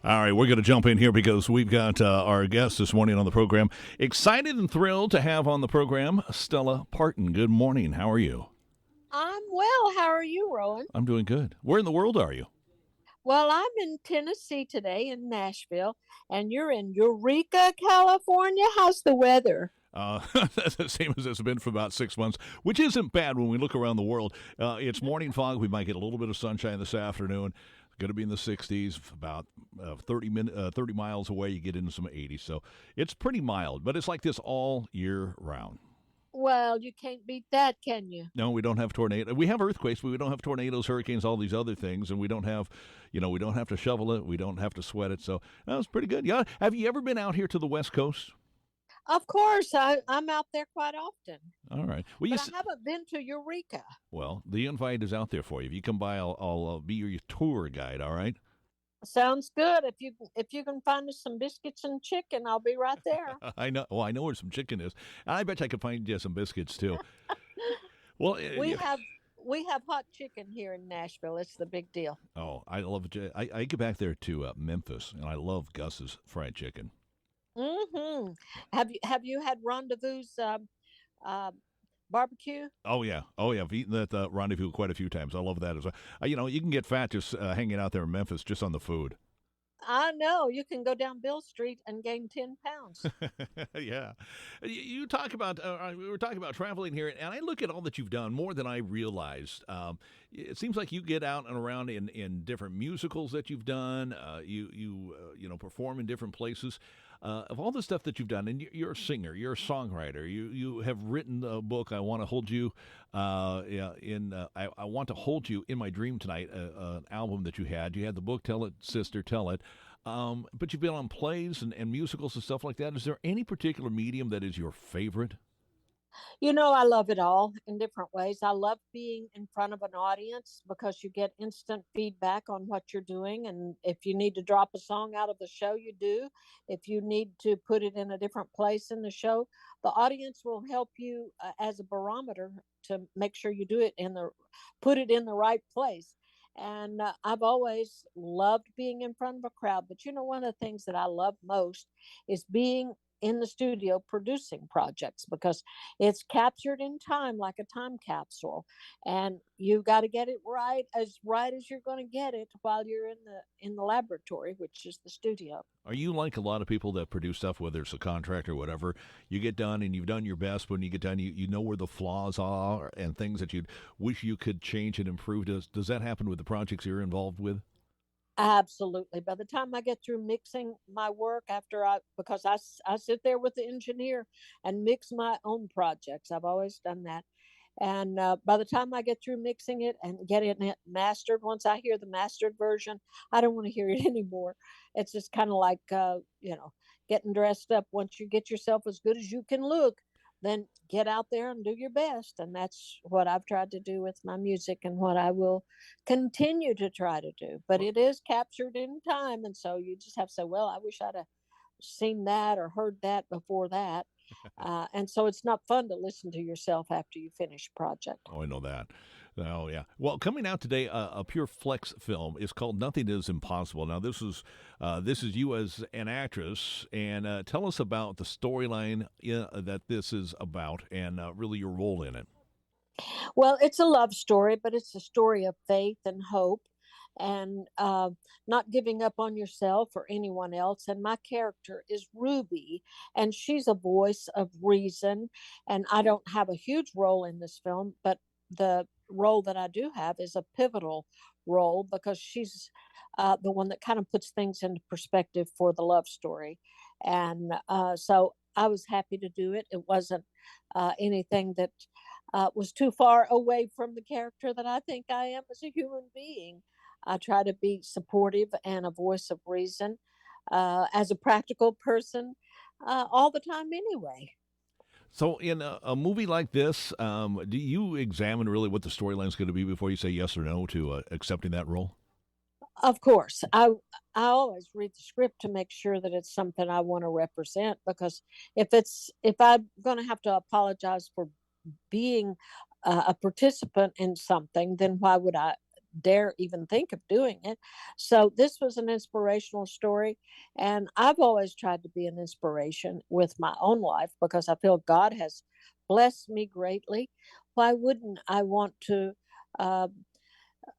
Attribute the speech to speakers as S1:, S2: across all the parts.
S1: All right, we're going to jump in here because we've got our guest this morning on the program. Excited and thrilled to have on the program Stella Parton. Good morning. How are you?
S2: I'm well. How are you, Rowan?
S1: I'm doing good. Where in the world are you?
S2: Well, I'm in Tennessee today in Nashville, and you're in Eureka, California. How's the weather?
S1: The same as it's been for about 6 months, which isn't bad when we look around the world. It's morning fog. We might get a little bit of sunshine this afternoon. Going to be in the 60s. About 30 miles away, you get into some 80s. So it's pretty mild, but it's like this all year round.
S2: Well, you can't beat that, can you?
S1: No, we don't have tornadoes. We have earthquakes, but we don't have tornadoes, hurricanes, all these other things, and we don't have, we don't have to shovel it. We don't have to sweat it. So that was pretty good. Yeah. Have you ever been out here to the West Coast?
S2: Of course, I'm out there quite often,
S1: All right. Well,
S2: but I haven't been to Eureka.
S1: well, the invite is out there for you. If you come by, I'll be your tour guide. All right.
S2: Sounds good. If you can find us some biscuits and chicken, I'll be right there.
S1: I know. Well, I know where some chicken is. And I bet you I could find you some biscuits too. Well,
S2: We have we have hot chicken here in Nashville. It's the big deal.
S1: oh, I love it. I get back there to Memphis, and I love Gus's fried chicken.
S2: Mm-hmm. Have you had Rendezvous's uh, barbecue?
S1: Oh yeah. I've eaten that rendezvous quite a few times. I love that as well. You can get fat just hanging out there in Memphis just on the food.
S2: I know you can go down Bill Street and gain 10 pounds.
S1: Yeah, you talk about. We were talking about traveling here, and I look at all that you've done more than I realized. It seems like you get out and around in different musicals that you've done. You perform in different places. Of all the stuff that you've done, and you're a singer, you're a songwriter. You have written a book. I want to hold you. Yeah, I want to hold you in my dream tonight. An album that you had. You had the book, Tell It, Sister, Tell It. But you've been on plays and musicals and stuff like that. Is there any particular medium that is your favorite?
S2: I love it all in different ways. I love being in front of an audience because you get instant feedback on what you're doing. And if you need to drop a song out of the show, you do. If you need to put it in a different place in the show, the audience will help you as a barometer to make sure you do it put it in the right place. And I've always loved being in front of a crowd. But one of the things that I love most is being in the studio producing projects because it's captured in time like a time capsule, and you got to get it right as you're going to get it while you're in the laboratory, which is the studio.
S1: Are you like a lot of people that produce stuff, whether it's a contract or whatever? You get done and you've done your best. When you get done, you know where the flaws are and things that you wish you could change and improve. Does that happen with the projects you're involved with?
S2: Absolutely. By the time I get through mixing my work, because I sit there with the engineer and mix my own projects. I've always done that. And by the time I get through mixing it and getting it mastered, once I hear the mastered version, I don't want to hear it anymore. It's just kind of like, getting dressed up. Once you get yourself as good as you can look, then get out there and do your best. And that's what I've tried to do with my music and what I will continue to try to do. But it is captured in time. And so you just have to say, well, I wish I'd have seen that or heard that before that. And so it's not fun to listen to yourself after you finish a project.
S1: Oh, I know that. Oh, yeah. Well, coming out today, a pure flex film is called "Nothing Is Impossible." Now, this is you as an actress, and tell us about the storyline that this is about, and really your role in it.
S2: Well, it's a love story, but it's a story of faith and hope and not giving up on yourself or anyone else. And my character is Ruby, and she's a voice of reason. And I don't have a huge role in this film, but the role that I do have is a pivotal role because she's the one that kind of puts things into perspective for the love story. And so I was happy to do it. It wasn't anything that was too far away from the character that I think I am as a human being. I try to be supportive and a voice of reason as a practical person all the time, anyway.
S1: So, in a movie like this, do you examine really what the storyline is going to be before you say yes or no to accepting that role?
S2: Of course, I always read the script to make sure that it's something I want to represent because if I'm going to have to apologize for being a participant in something, then why would I dare even think of doing it. So this was an inspirational story. And I've always tried to be an inspiration with my own life because I feel God has blessed me greatly. Why wouldn't I want to uh,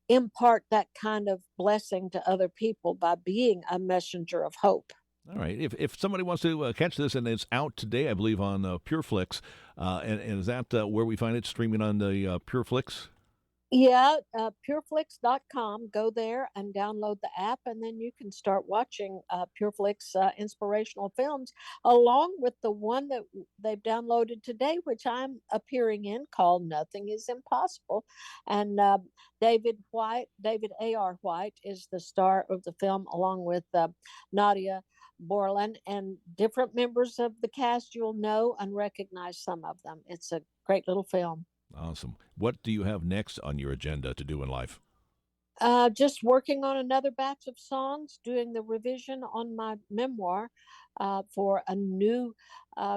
S2: impart that kind of blessing to other people by being a messenger of hope?
S1: All right. If somebody wants to catch this, and it's out today, I believe, on PureFlix, and is that where we find it, streaming on the PureFlix?
S2: Yeah, pureflix.com. Go there and download the app, and then you can start watching Pureflix inspirational films, along with the one that they've downloaded today, which I'm appearing in, called Nothing is Impossible. And David A.R. White, is the star of the film, along with Nadia Borland and different members of the cast. You'll know and recognize some of them. It's a great little film.
S1: Awesome. What do you have next on your agenda to do in life?
S2: Just working on another batch of songs, doing the revision on my memoir for a new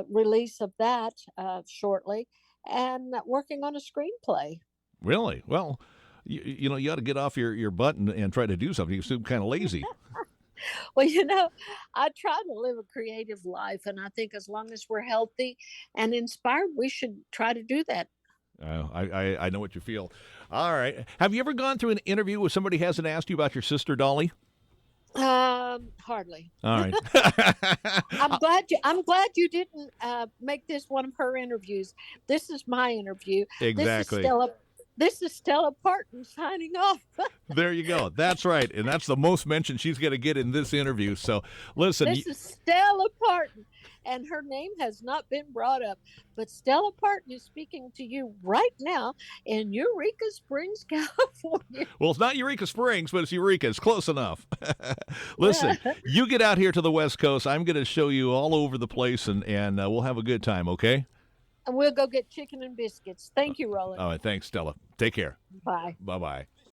S2: release of that shortly, and working on a screenplay.
S1: Really? Well, you ought to get off your butt and try to do something. You seem kind of lazy.
S2: Well, I try to live a creative life, and I think as long as we're healthy and inspired, we should try to do that.
S1: I know what you feel. All right. Have you ever gone through an interview where somebody hasn't asked you about your sister Dolly?
S2: Hardly.
S1: All right.
S2: I'm glad you didn't make this one of her interviews. This is my interview. This is
S1: Exactly.
S2: Stella. This is Stella Parton signing off.
S1: There you go. That's right. And that's the most mention she's going to get in this interview. So listen.
S2: This is Stella Parton, and her name has not been brought up. But Stella Parton is speaking to you right now in Eureka Springs, California.
S1: Well, it's not Eureka Springs, but it's Eureka. It's close enough. Listen, you get out here to the West Coast. I'm going to show you all over the place, and we'll have a good time, okay?
S2: And we'll go get chicken and biscuits. Thank you, Roland.
S1: All right. Thanks, Stella. Take care.
S2: Bye.
S1: Bye-bye.